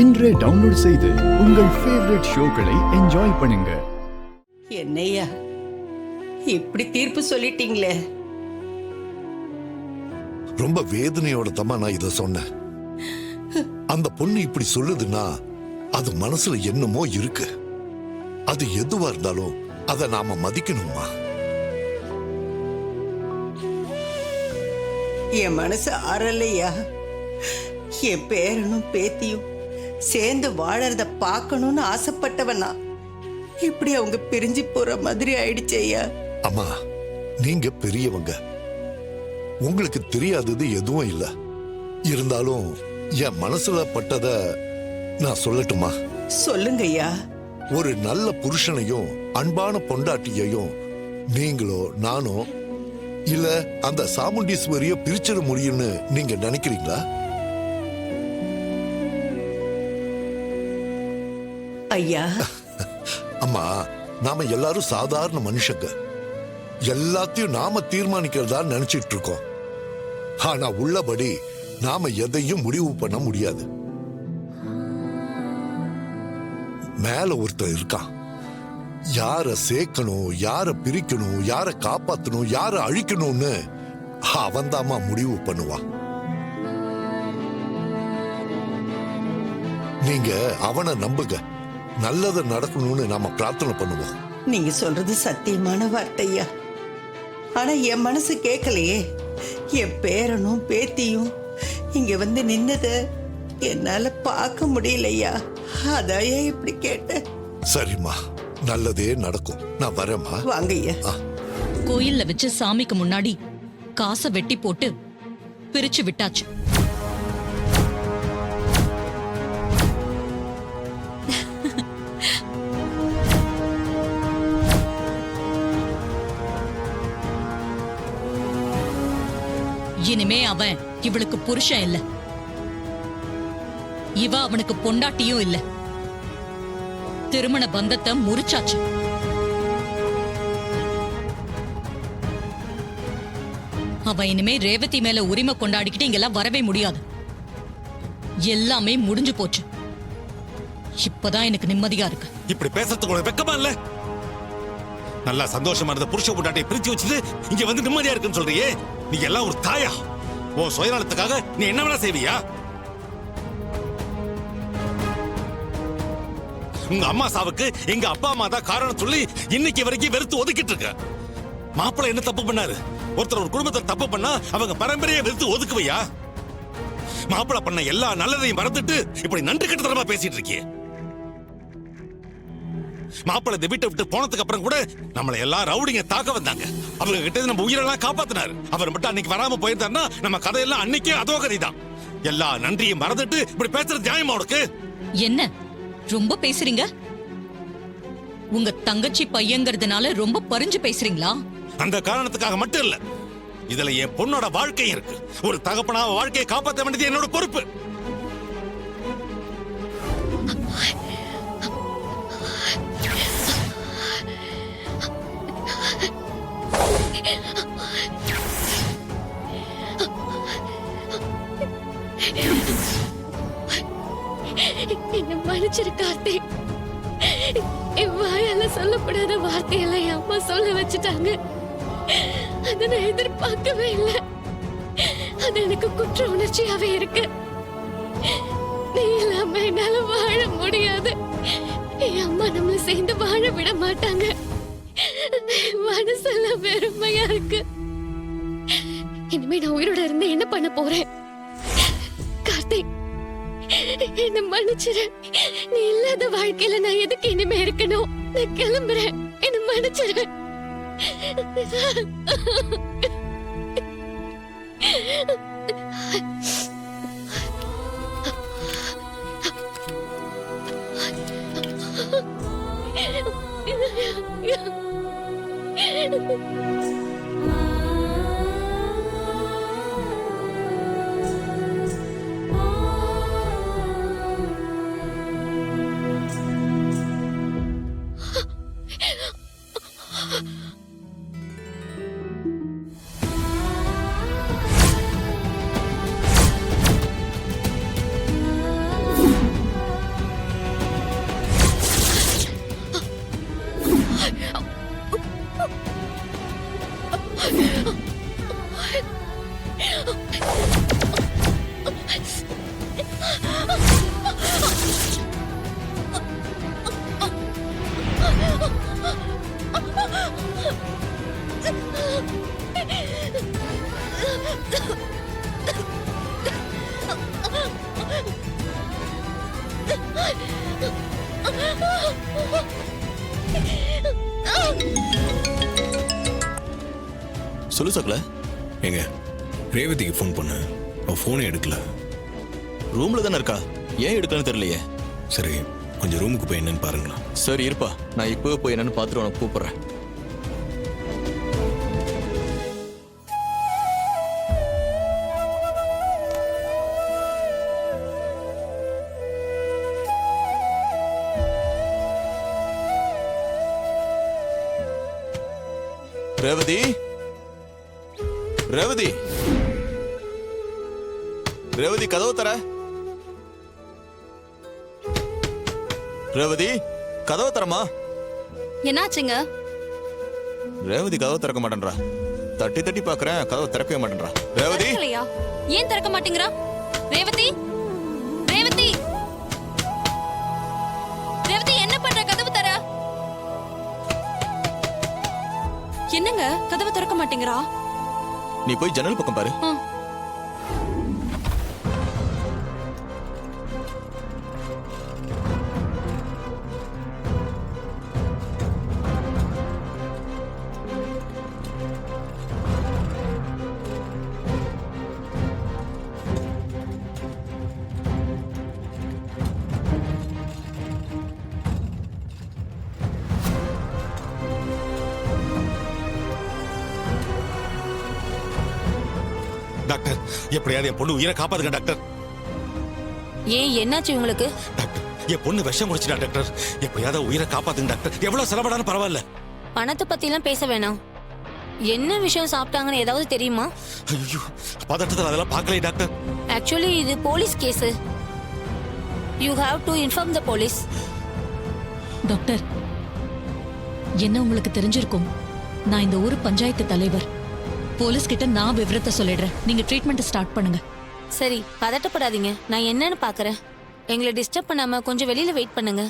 இன்றே டவுன்லோட் செய்து உங்கள் ஃபேவரட் ஷோக்களை என்ஜாய் பண்ணுங்க. என்னையா இப்படி தீர்ப்பு சொல்லிட்டீங்களே? ரொம்ப வேதனையோட தம்மா நான் இத சொன்னேன். அந்த பொண்ணு இப்படி சொல்லுதுன்னா அது மனசுல என்னமோ இருக்கு. அது எதுவா இருந்தாலும் அத நாம மதிக்கணுமா? என் மனசு ஆறலையா. என் பேரனும் பேத்தியும் சேர்ந்து வாழறத பார்க்கணும்னு ஆசைப்பட்டவனா இப்படி அவங்க பிரிஞ்சு போற மாதிரி ஆயிடுச்சு ஐயா. அம்மா, நீங்க பெரியவங்க, உங்களுக்கு தெரியாதது எதுவும் இல்ல. இருந்தாலும் என் மனசுல பட்டத நான் சொல்லட்டுமா? சொல்லுங்க ஐயா. ஒரு நல்ல புருஷனையும் அன்பான பொண்டாட்டியையும் நீங்களோ நானோ இல்ல அந்த சாமுண்டீஸ்வரிய பிரிச்சிட முடியும்னு நீங்க நினைக்கிறீங்களா? ஐயா, அம்மா, நாம எல்லாரும் சாதாரண மனுஷங்க. எல்லாத்தையும் நாம தீர்மானிக்கிறதா நினைச்சிட்டு இருக்கோம். ஆனா உள்ளபடி நாம எதையும் முடிவு பண்ண முடியாது. மேல ஒருத்தர் இருக்கான். யார சேர்க்கணும், யார பிரிக்கணும், யார காப்பாத்தணும், யார அழிக்கணும்னு அவன்தாமா முடிவு பண்ணுவான். நீங்க அவனை நம்புங்க. நல்லது நடக்கணும்னு நாம பிரார்த்தனை பண்ணுவோம். நீங்க சொல்றது சத்தியமான வார்த்தையா. ஆனா என் மனசு கேட்கலையே. என் பேரனும் பேத்தியும் இங்க வந்து நின்னத என்னால பார்க்க முடியலையா. அதையே இப்படி கேட்டேன். சரிம்மா, நல்லதே நடக்கும். நான் வரேம்மா. வாங்கய்யா. கோயில்ல வச்சு சாமிக்கு முன்னாடி காசை வெட்டி போட்டு பிரிச்சு விட்டாச்சு. இனிமே அவன் இவளுக்கு புருஷன் இல்ல, இவ அவனுக்கு பொண்டாட்டியும் இல்ல. திருமண பந்தத்தை முறிச்சாச்சு. அவ இனிமே ரேவதி மேல உரிமை கொண்டாடிக்கிட்டு இங்கெல்லாம் வரவே முடியாது. எல்லாமே முடிஞ்சு போச்சு. இப்பதான் எனக்கு நிம்மதியா இருக்கு. இப்படி பேசுறதுக்கு ஒரு வெக்கமா இல்ல? நல்லா சந்தோஷமா இருந்த புருஷ பொண்டாட்டியை பிரிச்சு வச்சுட்டு இங்க வந்து நிம்மதியா இருக்குன்னு சொல்றியே. நீ எல்லாம் ஒரு தாயா? உன் சுயநலத்துக்காக நீ என்ன வேணா செய்வியா? உங்க அம்மா சாவுக்கு எங்க அப்பா அம்மா தான் காரணம் சொல்லி இன்னைக்கு வரைக்கும் வெறுத்து ஒதுக்கிட்டு இருக்க. மாப்பிள்ளை என்ன தப்பு பண்ணாரு? ஒருத்தர் ஒரு குடும்பத்தை தப்பு பண்ணா அவங்க பரம்பரையை வெறுத்து ஒதுக்குவையா? மாப்பிள்ளை பண்ண எல்லா நல்லதையும் மறந்துட்டு இப்படி நன்றி கட்டுத்தனமா பேசிட்டு இருக்கியே. மாப்பிள்ளை இந்த வீட்டை விட்டு போனதுக்கு அப்புறம் கூட நம்மளை எல்லாம் ரவுடிங்க தாக்க வந்தாங்க. அவங்க கிட்ட நம்ம உயிரெல்லாம் காப்பாத்தினாரு. அவர் மட்டும் அன்னைக்கு வராம போயிருந்தாருன்னா நம்ம கதையெல்லாம் அன்னைக்கே அதோ கதைதான். எல்லா நன்றியும் மறந்துட்டு இப்படி பேசுறது நியாயமா உனக்கு? என்ன ரொம்ப பேசுறீங்க? உங்க தங்கச்சி பையங்கிறதுனால ரொம்ப பறிஞ்சு பேசுறீங்களா? அந்த காரணத்துக்காக மட்டும் இல்ல, இதுல என் பொண்ணோட வாழ்க்கை இருக்கு. ஒரு தகப்பனா வாழ்க்கையை காப்பாற்ற வேண்டியது என்னோட பொறுப்பு. என்ன மன்னிச்சிரு கார்த்திக். என் வாயால சொல்லக்கூடாத வார்த்தையெல்லாம் என் அம்மா சொல்ல வச்சுட்டாங்க. அதை நான் எதிர்பார்க்கவே இல்லை. அது எனக்கு குற்ற உணர்ச்சியாவே இருக்கு. நீ இல்லாம என்னால வாழ முடியாது. என் அம்மா நம்மள சேர்ந்து வாழ விட மாட்டாங்க. மனசெல்லாம் வெறுமையா இருக்கு. இனிமே நான் உயிரோட இருந்து என்ன பண்ண போறேன்? கார்த்திக், என்ன மன்னிச்சிரு. நீ இல்லாத வாழ்க்கையில நான் எதுக்கு இனிமே இருக்கணும்? நான் கிளம்புறேன். என்ன மன்னிச்சிரு. சொல்லு சக்கல. எங்க ரேவதிக்கு ஃபோன் பண்ண, அவ ஃபோனே எடுக்கல. ரூம்ல தானே இருக்கா, ஏன் எடுக்கலன்னு தெரியலையே. சரி, கொஞ்சம் ரூமுக்கு போய் என்னன்னு பாருங்களா. சரி இருப்பா, நான் இப்போ போய் என்னன்னு பார்த்துட்டு உனக்கு கூப்பிடுறேன். ரேவதி, ரேவதி, ரேவதி கதவு தர. ரேவதி கதவு தரமா. என்னாச்சுங்க? ரேவதி கதவு திறக்க மாட்டேன்றா. தட்டி தட்டி பாக்குறேன், கதவு திறக்கவே மாட்டேன்றா. ரேவதி, ஏன் திறக்க மாட்டேங்கிறா? ரேவதி, ரேவதி, ரேவதி என்ன பண்ற? கதவு தர. என்னங்க கதவு திறக்க மாட்டேங்கிறா? நீ போய் ஜன்னல் பக்கம் பாரு. டாக்டர், எப்படியாவது என் பொண்ணு உயிரை காப்பாத்துங்க டாக்டர். ஏன் என்னாச்சு உங்களுக்கு? டாக்டர், என் பொண்ணு விஷம் குடிச்சிட்டா டாக்டர். எப்படியாவது உயிரை காப்பாத்துங்க டாக்டர். எவ்வளவு செலவடாலும் பரவாயில்ல. பணத்தை பத்தி எல்லாம் பேச வேணாம். என்ன விஷயம் சாப்பிட்டாங்கன்னு ஏதாவது தெரியுமா? ஐயோ, பதட்டத்தில் அதெல்லாம் பார்க்கலையே டாக்டர். ஆக்சுவலி இது police case. You have to inform the police. Doctor, என்ன உங்களுக்கு தெரிஞ்சிருக்கும், நான் இந்த ஊர் பஞ்சாயத்து தலைவர். போலீஸ் கிட்ட நான் விவரத்தை சொல்லிடுறேன். நீங்க ட்ரீட்மெண்ட் ஸ்டார்ட் பண்ணுங்க. சரி, பதட்டப்படாதீங்க. நான் என்னன்னு பாக்குறேன். எங்களை டிஸ்டர்ப் பண்ணாம கொஞ்சம் வெளியில வெயிட் பண்ணுங்க.